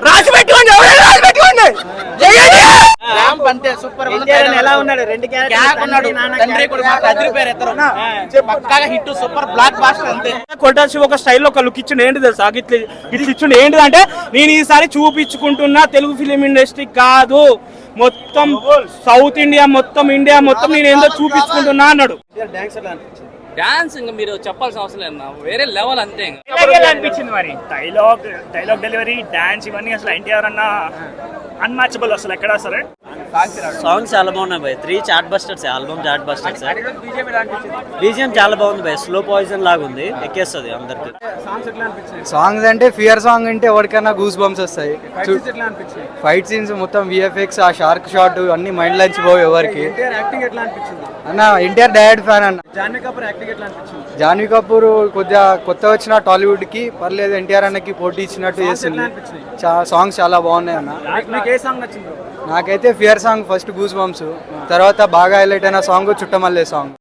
రాసి పెట్టుకోండి, ఎవరైనా రాసి పెట్టుకోండి. సూపర్ ఎలా ఉన్నాడు? రెండు హిట్ సూపర్ బ్లాక్ బాస్టర్ అంతే. కొట్టాల్సి ఒక స్టైల్లో ఒక లుక్ ఇచ్చిండు. ఏంటి తెలుసా ఇట్లా ఇచ్చిండు? ఏంటి అంటే నేను ఈసారి చూపించుకుంటున్నా తెలుగు ఫిలిం ఇండస్ట్రీ కాదు, మొత్తం సౌత్ ఇండియా మొత్తం ఇండియా మొత్తం నేను ఏందో చూపించుకుంటున్నా అన్నాడు. డాన్స్ ఇంకా మీరు చెప్పాల్సిన అవసరం లేదు, వేరే లెవెల్ అంతే. అనిపించింది మరి డైలాగ్ డెలివరీ, డాన్స్ ఇవన్నీ అసలు ఎన్టీఆర్ అన్న అన్మ్యాచబుల్ అసలు ఎక్కడ సరే. సాంగ్స్ చాలా బాగున్నాయి భయ్. 3 chat busters, album chat busters. BGM చాలా బాగుంది భయ్, స్లో పాయిజన్ లాగా ఉంది, ఎక్కేస్తుంది అందరికి. సాంగ్స్ అంటే ఫియర్ సాంగ్ అంటే ఎవరికైనా గూస్ బంప్స్ వస్తాయి. ఫైట్ సీన్స్ మొత్తం విఎఫ్ఎక్స్, ఆ షార్క్ షాట్ అన్ని మైండ్ లంచ్ పోవు ఎవరికి. అన్న ఎన్టీఆర్ డైరెక్ట్ ఫ్యాన్ అన్న. జాన్వీ కపూర్ కొద్దిగా కొత్త వచ్చిన టాలీవుడ్ కి పర్లేదు, ఎన్టీఆర్ అన్నకి పోటీ ఇచ్చినట్టు చేస్తుంది. సాంగ్స్ చాలా బాగున్నాయి అన్న. నాకైతే fear song first goose bumps, తర్వాత బాగా హైలైట్ అయిన సాంగ్ చుట్టమల్లే సాంగ్.